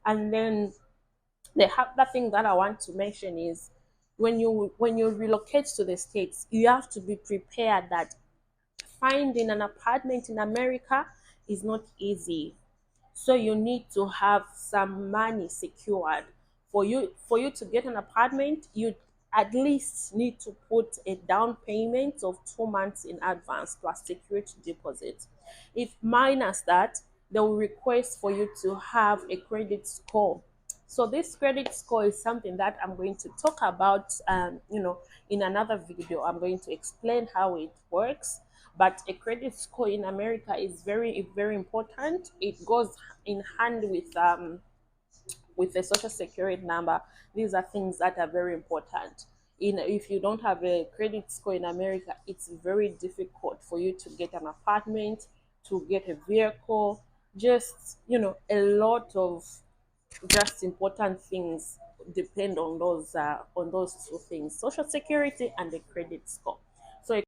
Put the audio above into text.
And then the other thing that I want to mention is when you relocate to the States, you have to be prepared that finding an apartment in America is not easy. So you need to have some money secured. For you to get an apartment, you at least need to put a down payment of 2 months in advance plus security deposit. If minus that, they will request for you to have a credit score. So this credit score is something that I'm going to talk about, in another video. I'm going to explain how it works. But a credit score in America is very, very important. It goes in hand with a social security number. These are things that are very important. If you don't have a credit score in America, it's very difficult for you to get an apartment, to get a vehicle, just a lot of just important things depend on those two things: social security and the credit score.